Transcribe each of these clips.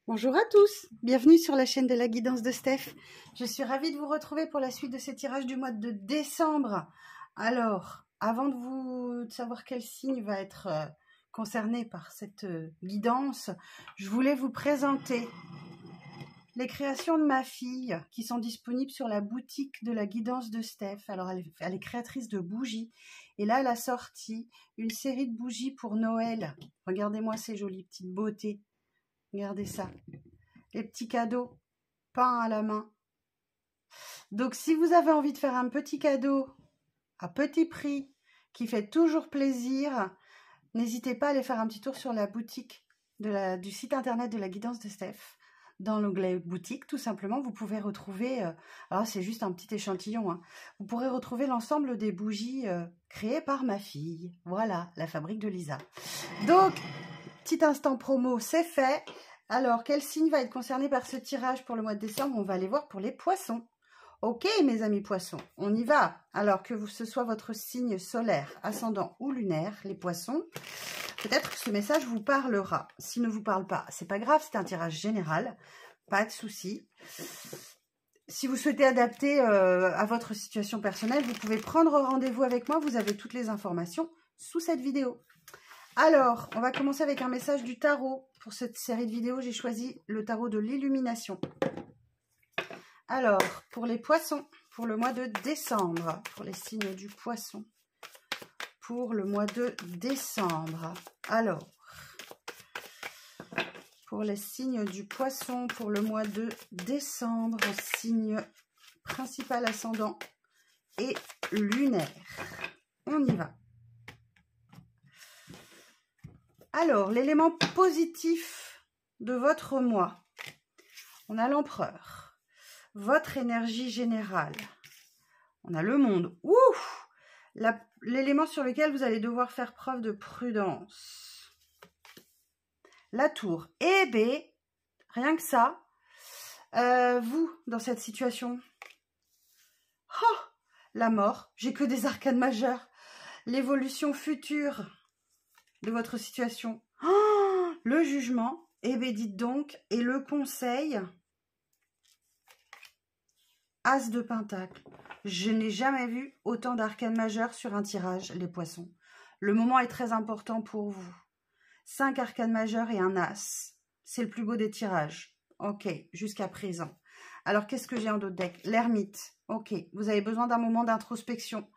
Bonjour à tous, bienvenue sur la chaîne de la guidance de Steph. Je suis ravie de vous retrouver pour la suite de ces tirages du mois de décembre. Alors, avant de savoir quel signe va être concerné par cette guidance, je voulais vous présenter les créations de ma fille qui sont disponibles sur la boutique de la guidance de Steph. Alors, elle est créatrice de bougies et là, elle a sorti une série de bougies pour Noël. Regardez-moi ces jolies petites beautés. Regardez ça, les petits cadeaux peints à la main. Donc, si vous avez envie de faire un petit cadeau à petit prix qui fait toujours plaisir, n'hésitez pas à aller faire un petit tour sur la boutique du site internet de la guidance de Steph. Dans l'onglet boutique, tout simplement, vous pouvez retrouver, alors c'est juste un petit échantillon, hein, vous pourrez retrouver l'ensemble des bougies créées par ma fille. Voilà, la fabrique de Lisa. Donc, petit instant promo, c'est fait. Alors, quel signe va être concerné par ce tirage pour le mois de décembre? On va aller voir pour les poissons. Ok, mes amis poissons, on y va. Alors, que ce soit votre signe solaire, ascendant ou lunaire, les poissons, peut-être que ce message vous parlera. S'il ne vous parle pas, c'est pas grave, c'est un tirage général, pas de souci. Si vous souhaitez adapter à votre situation personnelle, vous pouvez prendre rendez-vous avec moi. Vous avez toutes les informations sous cette vidéo. Alors, on va commencer avec un message du tarot. Pour cette série de vidéos, j'ai choisi le tarot de l'illumination. Alors, pour les poissons, pour le mois de décembre, pour les signes du poisson, pour le mois de décembre. Alors, pour les signes du poisson, pour le mois de décembre, signe principal, ascendant et lunaire. On y va. Alors, l'élément positif de votre mois, on a l'empereur, votre énergie générale, on a le monde, ouf, l'élément sur lequel vous allez devoir faire preuve de prudence, la tour, et B, rien que ça, vous, dans cette situation, oh, la mort, j'ai que des arcanes majeures, l'évolution future de votre situation, oh, le jugement, et bien dites donc, et le conseil, As de Pentacle. Je n'ai jamais vu autant d'arcanes majeures sur un tirage, les poissons. Le moment est très important pour vous. 5 arcanes majeures et un As. C'est le plus beau des tirages. Ok, jusqu'à présent. Alors, qu'est-ce que j'ai en d'autres decks? L'ermite. Ok, vous avez besoin d'un moment d'introspection,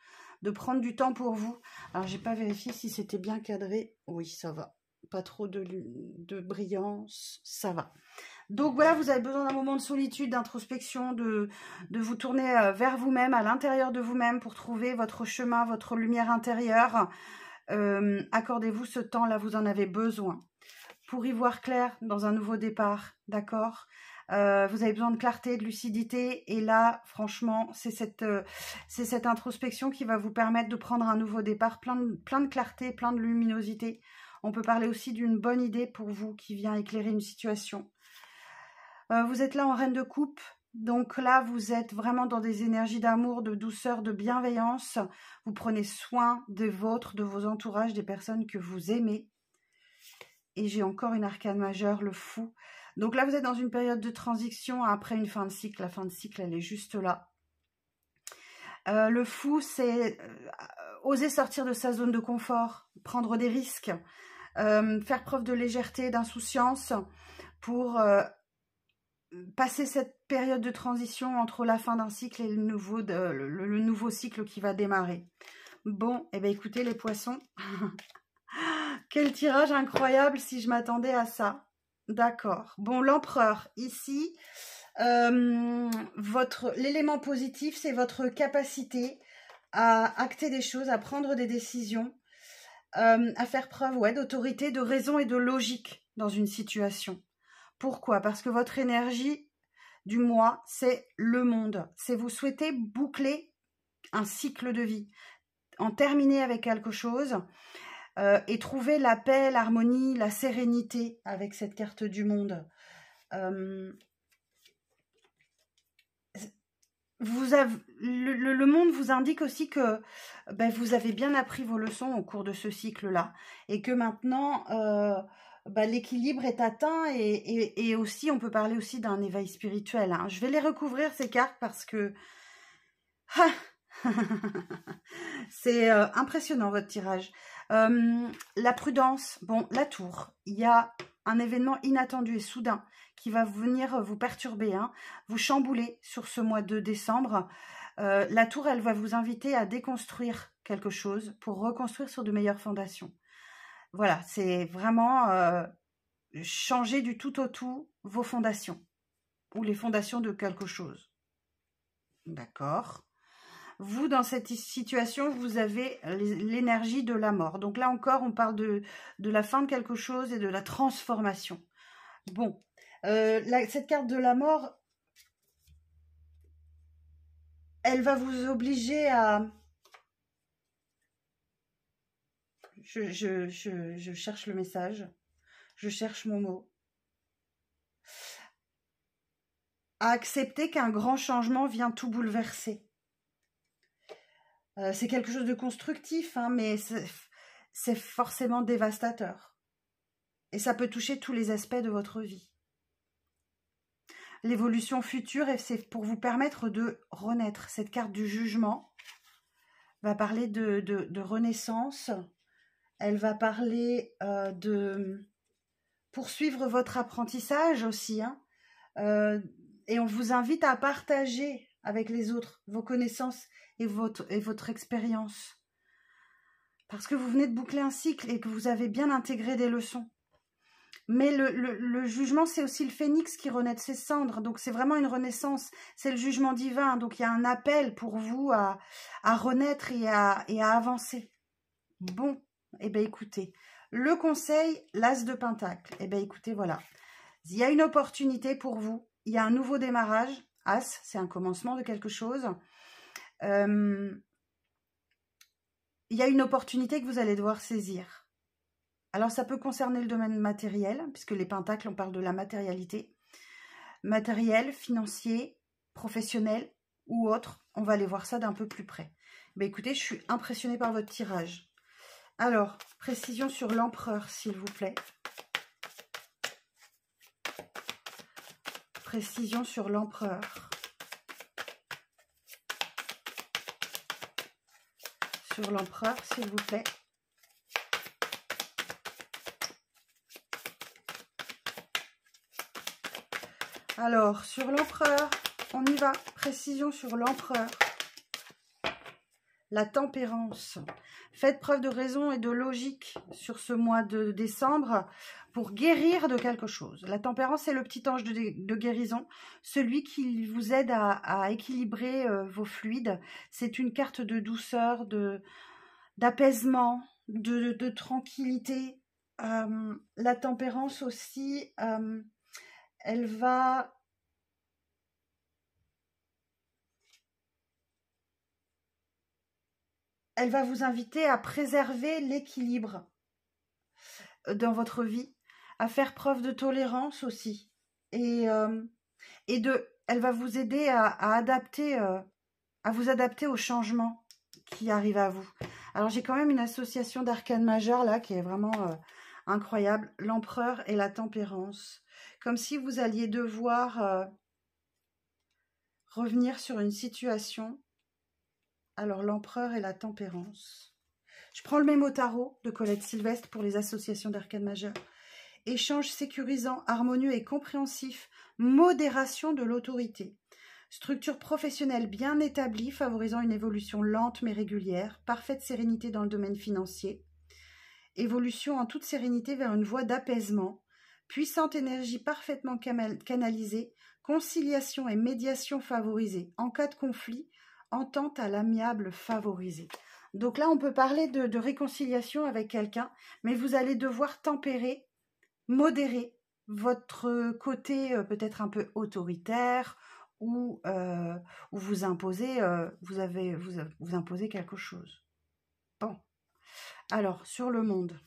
de prendre du temps pour vous. Alors, j'ai pas vérifié si c'était bien cadré. Oui, ça va. Pas trop de brillance, ça va. Donc voilà, vous avez besoin d'un moment de solitude, d'introspection, de vous tourner vers vous-même, à l'intérieur de vous-même pour trouver votre chemin, votre lumière intérieure. Accordez-vous ce temps-là, vous en avez besoin. Pour y voir clair dans un nouveau départ, d'accord? Vous avez besoin de clarté, de lucidité. Et là, franchement, c'est cette introspection qui va vous permettre de prendre un nouveau départ, plein de clarté, plein de luminosité. On peut parler aussi d'une bonne idée pour vous qui vient éclairer une situation. Vous êtes là en reine de coupe, donc là vous êtes vraiment dans des énergies d'amour, de douceur, de bienveillance. Vous prenez soin des vôtres, de vos entourages, des personnes que vous aimez. Et j'ai encore une arcane majeure, le fou. Donc là vous êtes dans une période de transition après une fin de cycle. La fin de cycle elle est juste là. Le fou c'est oser sortir de sa zone de confort, prendre des risques, faire preuve de légèreté, d'insouciance pour passer cette période de transition entre la fin d'un cycle et le nouveau cycle qui va démarrer. Bon, et bien écoutez les poissons, quel tirage incroyable si je m'attendais à ça. D'accord. Bon, l'empereur, ici, l'élément positif, c'est votre capacité à acter des choses, à prendre des décisions, à faire preuve d'autorité, de raison et de logique dans une situation. Pourquoi? Parce que votre énergie du mois, c'est le monde. C'est vous souhaitez boucler un cycle de vie, en terminer avec quelque chose et trouver la paix, l'harmonie, la sérénité avec cette carte du monde. Le monde vous indique aussi que vous avez bien appris vos leçons au cours de ce cycle-là et que maintenant l'équilibre est atteint et aussi, on peut parler aussi d'un éveil spirituel. Hein. Je vais les recouvrir, ces cartes, parce que c'est impressionnant, votre tirage. La prudence, bon, la tour, il y a un événement inattendu et soudain qui va venir vous perturber, hein, vous chambouler sur ce mois de décembre. La tour, elle va vous inviter à déconstruire quelque chose pour reconstruire sur de meilleures fondations. Voilà, c'est vraiment changer du tout au tout vos fondations ou les fondations de quelque chose. D'accord. Vous, dans cette situation, vous avez l'énergie de la mort. Donc là encore, on parle de la fin de quelque chose et de la transformation. Bon, cette carte de la mort, elle va vous obliger à... Je cherche le message. Je cherche mon mot. À accepter qu'un grand changement vient tout bouleverser. C'est quelque chose de constructif, hein, mais c'est forcément dévastateur. Et ça peut toucher tous les aspects de votre vie. L'évolution future, c'est pour vous permettre de renaître. Cette carte du jugement va parler de renaissance. Elle va parler de poursuivre votre apprentissage aussi. Hein, et on vous invite à partager avec les autres vos connaissances et votre expérience. Parce que vous venez de boucler un cycle et que vous avez bien intégré des leçons. Mais le jugement, c'est aussi le phénix qui renaît de ses cendres. Donc, c'est vraiment une renaissance. C'est le jugement divin. Donc, il y a un appel pour vous à renaître et à avancer. Bon, eh bien, écoutez. Le conseil, l'as de pentacle. Eh bien, écoutez, voilà. Il y a une opportunité pour vous. Il y a un nouveau démarrage. As, c'est un commencement de quelque chose. Il y a une opportunité que vous allez devoir saisir. Alors, ça peut concerner le domaine matériel, puisque les pentacles, on parle de la matérialité. Matériel, financier, professionnel ou autre. On va aller voir ça d'un peu plus près. Ben, écoutez, je suis impressionnée par votre tirage. Alors, précision sur l'empereur, s'il vous plaît. Précision sur l'empereur. Sur l'empereur, s'il vous plaît. Alors, sur l'empereur, on y va. Précision sur l'empereur. La tempérance. Faites preuve de raison et de logique sur ce mois de décembre pour guérir de quelque chose. La tempérance, c'est le petit ange de guérison, celui qui vous aide à équilibrer vos fluides. C'est une carte de douceur, d'apaisement, de tranquillité. La tempérance aussi, elle va vous inviter à préserver l'équilibre dans votre vie, à faire preuve de tolérance aussi. Et elle va vous aider à vous adapter aux changements qui arrivent à vous. Alors, j'ai quand même une association d'arcanes majeures là qui est vraiment incroyable. L'empereur et la tempérance. Comme si vous alliez devoir revenir sur une situation. Alors, l'empereur et la tempérance. Je prends le même au tarot de Colette Sylvestre pour les associations d'arcanes majeures. Échange sécurisant, harmonieux et compréhensif. Modération de l'autorité. Structure professionnelle bien établie, favorisant une évolution lente mais régulière. Parfaite sérénité dans le domaine financier. Évolution en toute sérénité vers une voie d'apaisement. Puissante énergie parfaitement canalisée. Conciliation et médiation favorisée. En cas de conflit, entente à l'amiable favorisée. Donc là, on peut parler de réconciliation avec quelqu'un, mais vous allez devoir tempérer, modérer votre côté peut-être un peu autoritaire ou vous imposez, vous imposez quelque chose. Bon, alors sur le monde,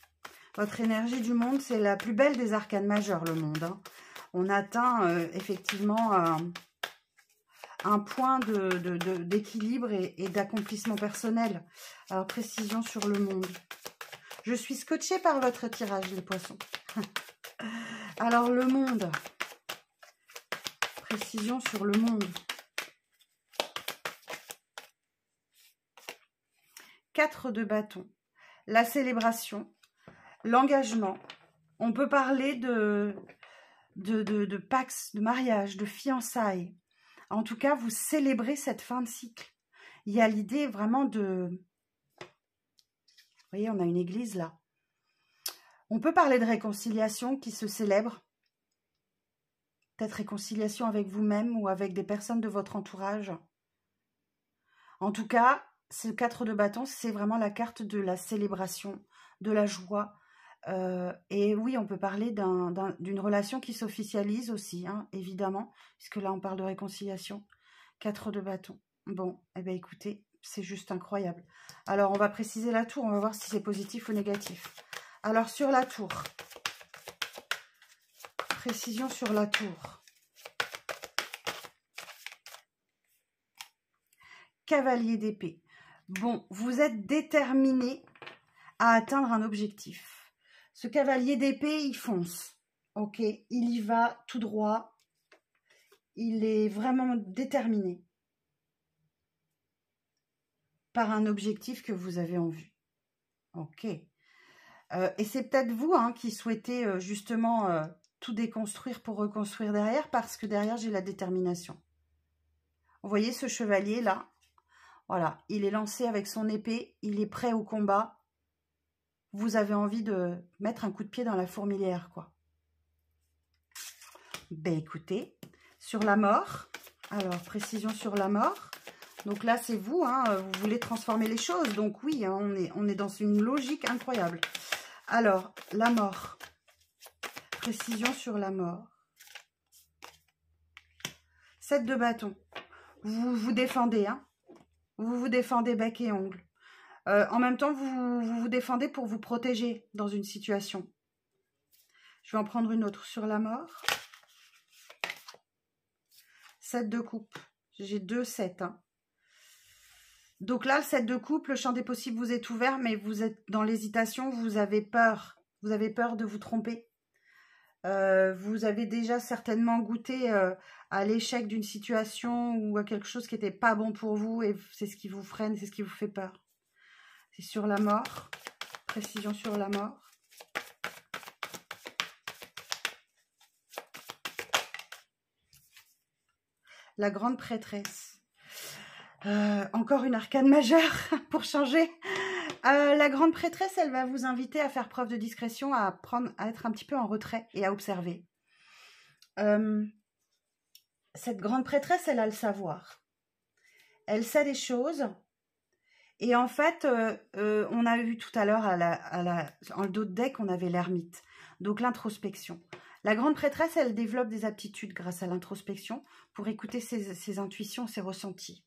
votre énergie du monde, c'est la plus belle des arcanes majeures, le monde. Hein. On atteint effectivement un point d'équilibre et d'accomplissement personnel. Alors, précision sur le monde. Je suis scotchée par votre tirage, les poissons. Alors, le monde. Précision sur le monde. 4 de bâton. La célébration. L'engagement. On peut parler de pax, de mariage, de fiançailles. En tout cas, vous célébrez cette fin de cycle. Il y a l'idée vraiment de... Vous voyez, on a une église là. On peut parler de réconciliation qui se célèbre. Peut-être réconciliation avec vous-même ou avec des personnes de votre entourage. En tout cas, ce 4 de bâton, c'est vraiment la carte de la célébration, de la joie. Et oui, on peut parler d'une relation qui s'officialise aussi, hein, évidemment, puisque là, on parle de réconciliation. 4 de bâton. Bon, eh bien, écoutez, c'est juste incroyable. Alors, on va préciser la tour, on va voir si c'est positif ou négatif. Alors, sur la tour, précision sur la tour. Cavalier d'épée. Bon, vous êtes déterminé à atteindre un objectif. Ce cavalier d'épée, il fonce. Ok, il y va tout droit. Il est vraiment déterminé par un objectif que vous avez en vue. Ok. Et c'est peut-être vous hein, qui souhaitez justement tout déconstruire pour reconstruire derrière, parce que derrière, j'ai la détermination. Vous voyez ce chevalier là? Voilà, il est lancé avec son épée, il est prêt au combat. Vous avez envie de mettre un coup de pied dans la fourmilière, quoi. Ben écoutez, sur la mort, alors précision sur la mort. Donc là, c'est vous, hein, vous voulez transformer les choses. Donc oui, hein, on est dans une logique incroyable. Alors, la mort. Précision sur la mort. 7 de bâton. Vous vous défendez, hein. Vous vous défendez bec et ongles. En même temps, vous vous défendez pour vous protéger dans une situation. Je vais en prendre une autre sur la mort. 7 de coupe. J'ai 2 7. Hein. Donc là, le 7 de coupe, le champ des possibles vous est ouvert, mais vous êtes dans l'hésitation, vous avez peur. Vous avez peur de vous tromper. Vous avez déjà certainement goûté à l'échec d'une situation ou à quelque chose qui n'était pas bon pour vous et c'est ce qui vous freine, c'est ce qui vous fait peur. C'est sur la mort. Précision sur la mort. La grande prêtresse. Encore une arcane majeure pour changer. La grande prêtresse, elle va vous inviter à faire preuve de discrétion, à être un petit peu en retrait et à observer. Cette grande prêtresse, elle a le savoir. Elle sait des choses. Et en fait, on a eu tout à l'heure, en dos de deck, on avait l'ermite. Donc l'introspection. La grande prêtresse, elle développe des aptitudes grâce à l'introspection pour écouter ses intuitions, ses ressentis.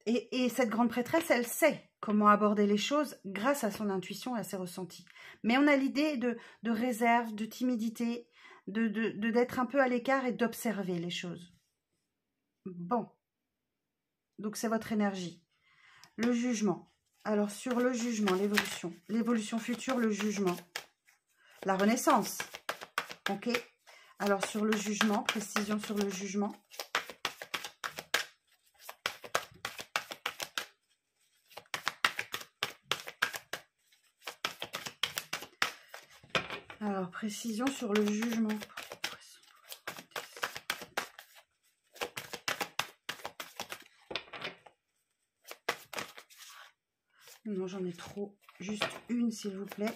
Et cette grande prêtresse, elle sait comment aborder les choses grâce à son intuition et à ses ressentis. Mais on a l'idée de réserve, de timidité, d'être un peu à l'écart et d'observer les choses. Bon. Donc, c'est votre énergie. Le jugement. Alors, sur le jugement, l'évolution future, le jugement. La renaissance. Ok. Alors, sur le jugement, précision sur le jugement. Alors, précision sur le jugement. Non, j'en ai trop. Juste une, s'il vous plaît.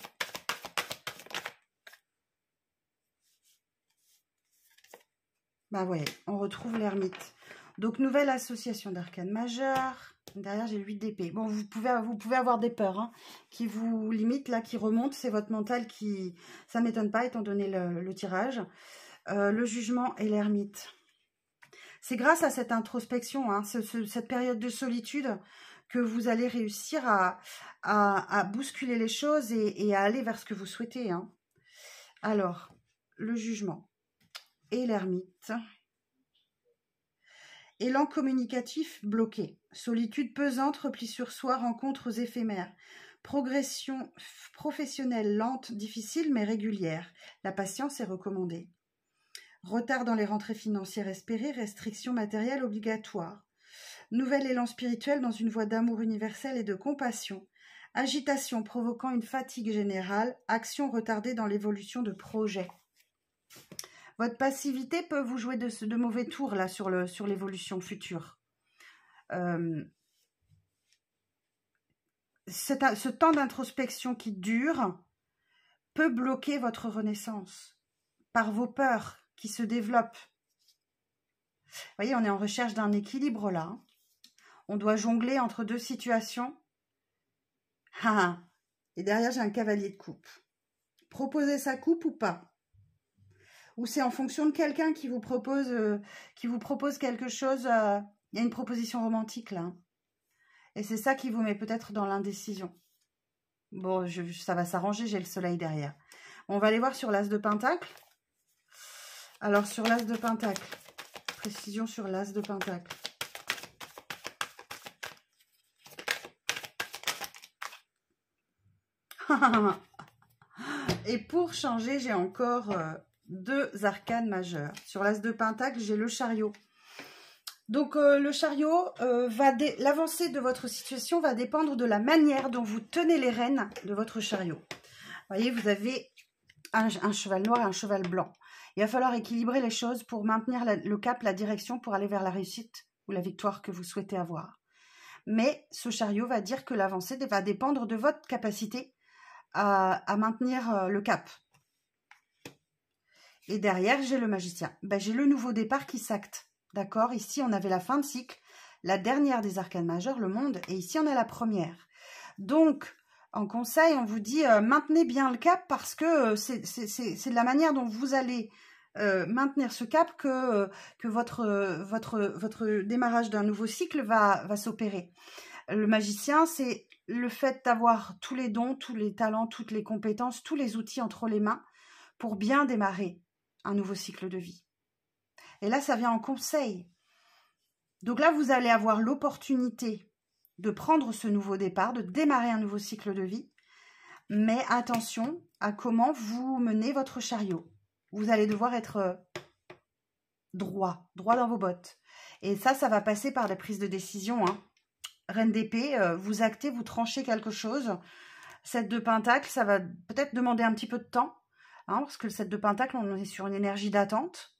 Bah ouais, on retrouve l'ermite. Donc, nouvelle association d'arcanes majeures. Derrière, j'ai le 8 d'épée. Bon, vous pouvez avoir des peurs hein, qui vous limitent, là, qui remontent. C'est votre mental qui... Ça ne m'étonne pas, étant donné le tirage. Le jugement et l'ermite. C'est grâce à cette introspection, hein, cette période de solitude, que vous allez réussir à bousculer les choses et à aller vers ce que vous souhaitez. Hein. Alors, le jugement et l'ermite. Élan communicatif bloqué. Solitude pesante, repli sur soi, rencontres éphémères. Progression professionnelle lente, difficile mais régulière. La patience est recommandée. Retard dans les rentrées financières espérées, restrictions matérielles obligatoires. Nouvel élan spirituel dans une voie d'amour universel et de compassion. Agitation provoquant une fatigue générale. Action retardée dans l'évolution de projets. Votre passivité peut vous jouer de mauvais tours là sur l'évolution future. Ce temps d'introspection qui dure peut bloquer votre renaissance par vos peurs qui se développent. Vous voyez, on est en recherche d'un équilibre là. On doit jongler entre deux situations. Et derrière, j'ai un cavalier de coupe. Proposer sa coupe ou pas? Ou c'est en fonction de quelqu'un qui vous propose quelque chose. Il y a une proposition romantique là. Et c'est ça qui vous met peut-être dans l'indécision. Bon, ça va s'arranger, j'ai le soleil derrière. On va aller voir sur l'as de pentacle. Alors, sur l'as de pentacle, précision sur l'as de pentacle. Et pour changer, j'ai encore deux arcanes majeures. Sur l'as de pentacle, j'ai le chariot. Donc, le chariot, l'avancée de votre situation va dépendre de la manière dont vous tenez les rênes de votre chariot. Vous voyez, vous avez un cheval noir et un cheval blanc. Il va falloir équilibrer les choses pour maintenir le cap, la direction, pour aller vers la réussite ou la victoire que vous souhaitez avoir. Mais ce chariot va dire que l'avancée va dépendre de votre capacité à maintenir le cap. Et derrière, j'ai le magicien. J'ai le nouveau départ qui s'acte. D'accord? Ici, on avait la fin de cycle, la dernière des arcanes majeures, le monde, et ici, on a la première. Donc, en conseil, on vous dit maintenez bien le cap parce que c'est de la manière dont vous allez maintenir ce cap que votre démarrage d'un nouveau cycle va s'opérer. Le magicien, c'est le fait d'avoir tous les dons, tous les talents, toutes les compétences, tous les outils entre les mains pour bien démarrer un nouveau cycle de vie. Et là, ça vient en conseil. Donc là, vous allez avoir l'opportunité de prendre ce nouveau départ, de démarrer un nouveau cycle de vie. Mais attention à comment vous menez votre chariot. Vous allez devoir être droit dans vos bottes. Et ça va passer par la prise de décision. Reine d'épée, vous actez, vous tranchez quelque chose. 7 de pentacle, ça va peut-être demander un petit peu de temps. Parce que le 7 de pentacle, on est sur une énergie d'attente.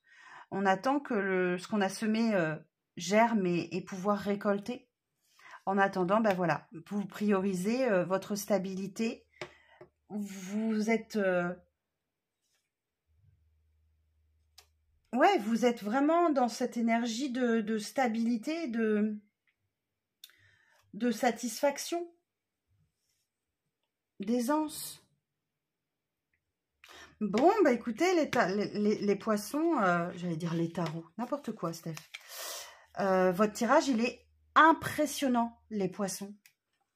On attend que ce qu'on a semé germe et pouvoir récolter. En attendant, voilà, vous priorisez votre stabilité. Vous êtes... vous êtes vraiment dans cette énergie de stabilité, de satisfaction, d'aisance. Bon, écoutez, les poissons, j'allais dire les tarots, n'importe quoi, Steph. Votre tirage, il est impressionnant, les poissons.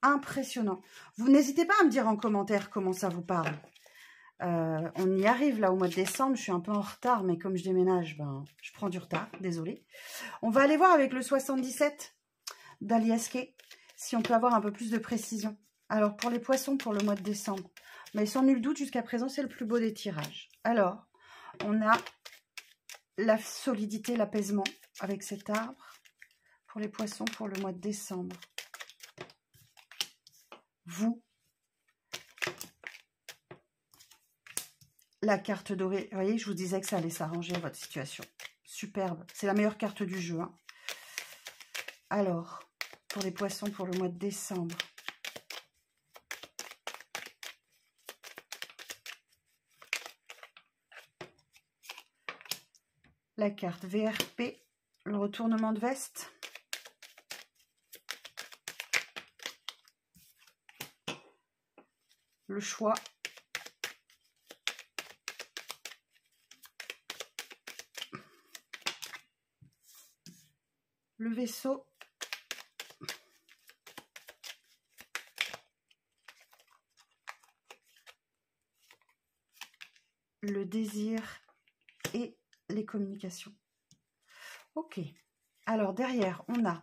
Impressionnant. Vous n'hésitez pas à me dire en commentaire comment ça vous parle. On y arrive là au mois de décembre, je suis un peu en retard, mais comme je déménage, je prends du retard, désolée. On va aller voir avec le 77 d'Aliaske, si on peut avoir un peu plus de précision. Alors, pour les poissons, pour le mois de décembre, mais sans nul doute, jusqu'à présent, c'est le plus beau des tirages. Alors, on a la solidité, l'apaisement avec cet arbre. Pour les poissons, pour le mois de décembre. Vous. La carte dorée. Vous voyez, je vous disais que ça allait s'arranger, votre situation. Superbe. C'est la meilleure carte du jeu. Alors, pour les poissons, pour le mois de décembre. La carte VRP, le retournement de veste. Le choix. Le vaisseau. Le désir et les communications. Ok. Alors, derrière, on a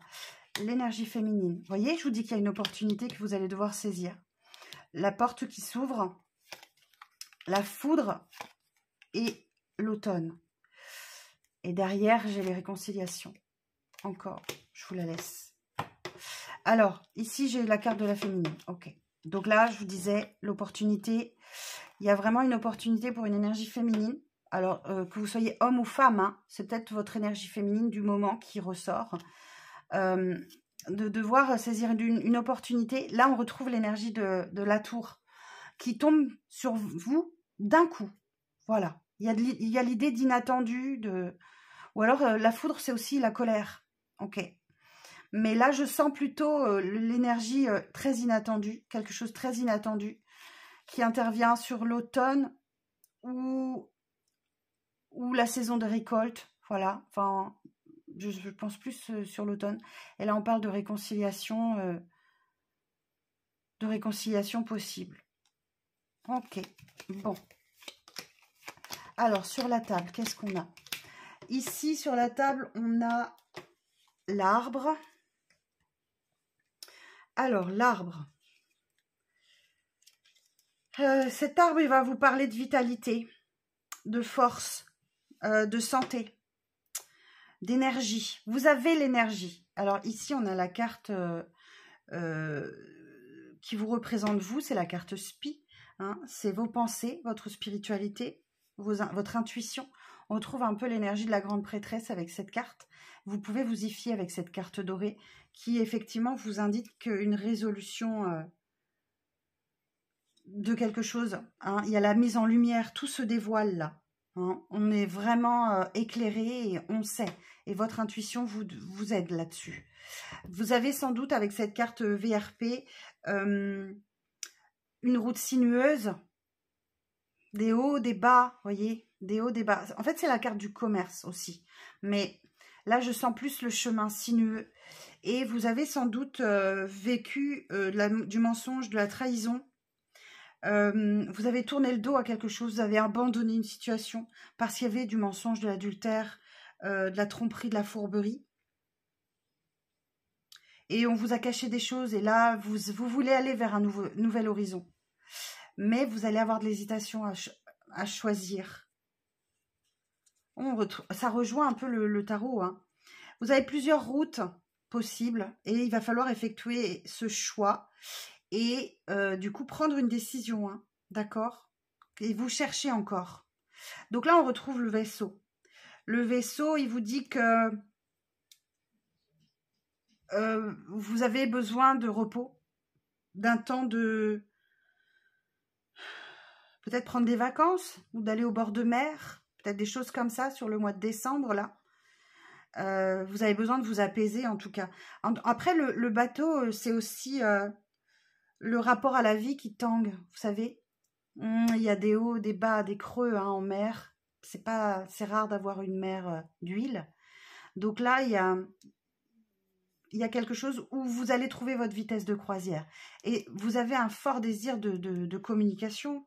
l'énergie féminine. Vous voyez, je vous dis qu'il y a une opportunité que vous allez devoir saisir. la porte qui s'ouvre, la foudre et l'automne. Et derrière, j'ai les réconciliations. Encore, je vous la laisse. Alors, ici, j'ai la carte de la féminine. Ok. Donc là, je vous disais, l'opportunité. Il y a vraiment une opportunité pour une énergie féminine. Alors, que vous soyez homme ou femme, hein, c'est peut-être votre énergie féminine du moment qui ressort. De devoir saisir une opportunité. Là, on retrouve l'énergie de la tour qui tombe sur vous d'un coup. Voilà. Il y a l'idée d'inattendu. Ou alors, la foudre, c'est aussi la colère. Ok. Mais là, je sens plutôt l'énergie très inattendue, quelque chose de très inattendu, qui intervient sur l'automne ou la saison de récolte. Voilà, enfin, je pense plus sur l'automne. Et là, on parle de réconciliation possible. Ok, bon. Alors, sur la table, qu'est-ce qu'on a? Ici, sur la table, on a l'arbre. Alors, l'arbre. Cet arbre, il va vous parler de vitalité, de force, de santé, d'énergie. Vous avez l'énergie. Alors, ici, on a la carte qui vous représente vous, c'est la carte SPI. Hein, c'est vos pensées, votre spiritualité, votre intuition. On retrouve un peu l'énergie de la grande prêtresse avec cette carte. Vous pouvez vous y fier avec cette carte dorée qui, effectivement, vous indique une résolution de quelque chose. Hein. Il y a la mise en lumière, tout se dévoile là. Hein. On est vraiment éclairé et on sait. Et votre intuition vous aide là-dessus. Vous avez sans doute avec cette carte VRP une route sinueuse, des hauts, des bas, voyez, des hauts, des bas. En fait, c'est la carte du commerce aussi. Mais là, je sens plus le chemin sinueux. Et vous avez sans doute vécu du mensonge, de la trahison. Vous avez tourné le dos à quelque chose, vous avez abandonné une situation parce qu'il y avait du mensonge, de l'adultère, de la tromperie, de la fourberie. Et on vous a caché des choses et là, vous voulez aller vers un nouvel horizon. Mais vous allez avoir de l'hésitation à choisir. Ça rejoint un peu le tarot. Hein. Vous avez plusieurs routes possibles et il va falloir effectuer ce choix. Et du coup, prendre une décision, hein, d'accord? Et vous cherchez encore. Donc là, on retrouve le vaisseau. Le vaisseau, il vous dit que vous avez besoin de repos, d'un temps de... Peut-être prendre des vacances, ou d'aller au bord de mer, peut-être des choses comme ça sur le mois de décembre, là. Vous avez besoin de vous apaiser, en tout cas. Après, le bateau, c'est aussi le rapport à la vie qui tangue, vous savez. Il y a des hauts, des bas, des creux hein, en mer. C'est rare d'avoir une mer d'huile. Donc là, il y a quelque chose où vous allez trouver votre vitesse de croisière. Et vous avez un fort désir de communication.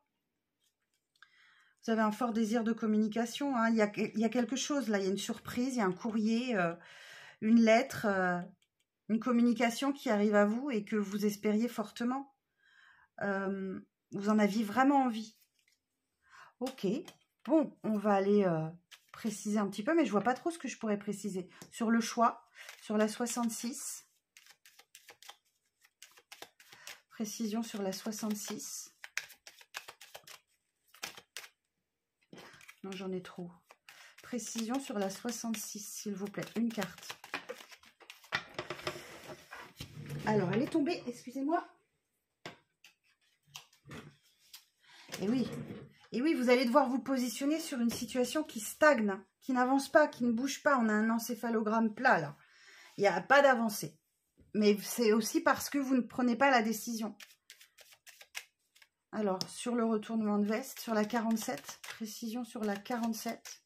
Vous avez un fort désir de communication. Hein. Il y a quelque chose là. Il y a une surprise, il y a un courrier, une lettre, une communication qui arrive à vous et que vous espériez fortement. Vous en aviez vraiment envie. Ok, bon, on va aller préciser un petit peu, mais je vois pas trop ce que je pourrais préciser. Sur le choix, sur la 66. Précision sur la 66. Non, j'en ai trop. Précision sur la 66, s'il vous plaît. Une carte. Alors, elle est tombée, excusez-moi. Et oui. Et oui, vous allez devoir vous positionner sur une situation qui stagne, qui n'avance pas, qui ne bouge pas. On a un encéphalogramme plat, là. Il n'y a pas d'avancée. Mais c'est aussi parce que vous ne prenez pas la décision. Alors, sur le retournement de veste, sur la 47, précision sur la 47.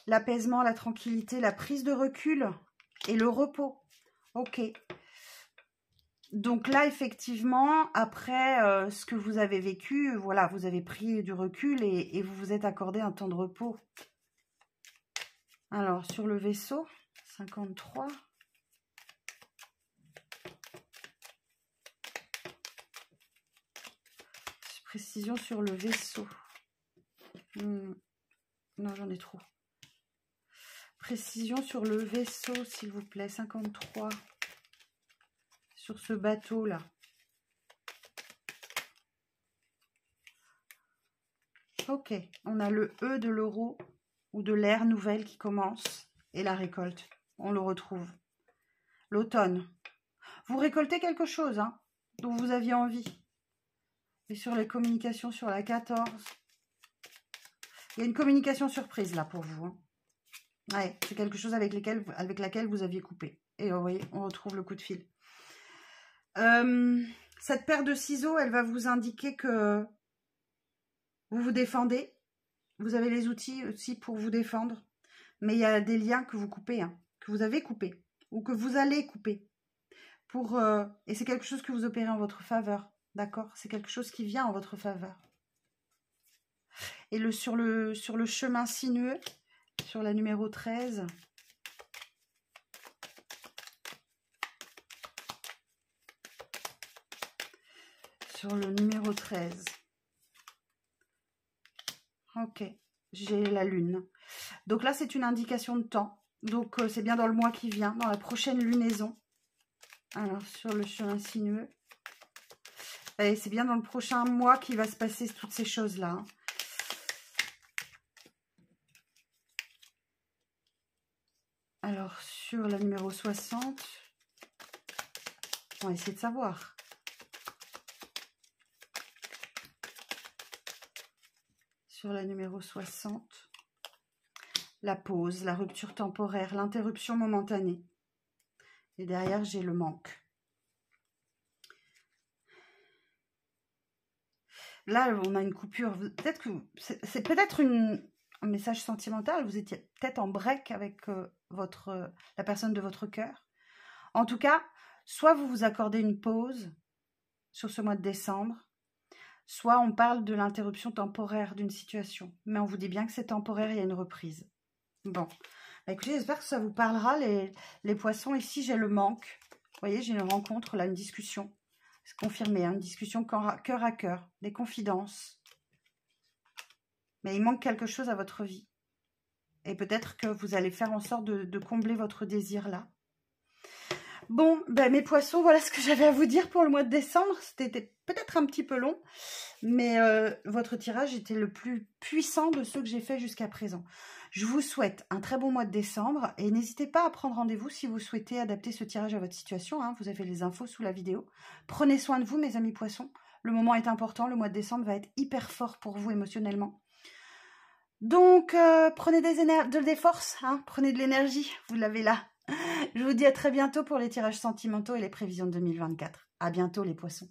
L'apaisement, la tranquillité, la prise de recul et le repos. Ok. Donc là, effectivement, après ce que vous avez vécu, voilà, vous avez pris du recul et vous vous êtes accordé un temps de repos. Alors, sur le vaisseau, 53. Précision sur le vaisseau. Non, j'en ai trop. Précision sur le vaisseau, s'il vous plaît. 53. Sur ce bateau-là. Ok, on a le E de l'euro ou de l'ère nouvelle qui commence et la récolte. On le retrouve. L'automne. Vous récoltez quelque chose hein, dont vous aviez envie. Et sur les communications sur la 14, il y a une communication surprise là pour vous. Hein. Ouais, c'est quelque chose avec laquelle vous aviez coupé. Et vous voyez, on retrouve le coup de fil. Cette paire de ciseaux, elle va vous indiquer que vous vous défendez. Vous avez les outils aussi pour vous défendre. Mais il y a des liens que vous coupez, hein, que vous avez coupés ou que vous allez couper. Et c'est quelque chose que vous opérez en votre faveur. D'accord? C'est quelque chose qui vient en votre faveur. Et sur le chemin sinueux, sur la numéro 13... Sur le numéro 13. Ok, j'ai la lune. Donc là, c'est une indication de temps. Donc, c'est bien dans le mois qui vient, dans la prochaine lunaison. Alors, sur le chemin sinueux. Et c'est bien dans le prochain mois qu'il va se passer toutes ces choses-là. Hein. Alors, sur la numéro 60, on va essayer de savoir. Sur la numéro 60, la pause, la rupture temporaire, l'interruption momentanée. Et derrière, j'ai le manque. Là, on a une coupure. Peut-être que c'est peut-être un message sentimental. Vous étiez peut-être en break avec la personne de votre cœur. En tout cas, soit vous vous accordez une pause sur ce mois de décembre, soit on parle de l'interruption temporaire d'une situation. Mais on vous dit bien que c'est temporaire, il y a une reprise. Bon, bah écoutez, j'espère que ça vous parlera, les poissons. Ici, j'ai le manque. Vous voyez, j'ai une rencontre, là, une discussion. C'est confirmé, hein, une discussion cœur à cœur, des confidences. Mais il manque quelque chose à votre vie. Et peut-être que vous allez faire en sorte de combler votre désir là. Bon, ben mes poissons, voilà ce que j'avais à vous dire pour le mois de décembre. C'était peut-être un petit peu long, mais votre tirage était le plus puissant de ceux que j'ai fait jusqu'à présent. Je vous souhaite un très bon mois de décembre et n'hésitez pas à prendre rendez-vous si vous souhaitez adapter ce tirage à votre situation. Hein. Vous avez les infos sous la vidéo. Prenez soin de vous, mes amis poissons. Le moment est important. Le mois de décembre va être hyper fort pour vous émotionnellement. Donc, prenez des forces, hein. Prenez de l'énergie. Vous l'avez là. Je vous dis à très bientôt pour les tirages sentimentaux et les prévisions de 2024. À bientôt les poissons.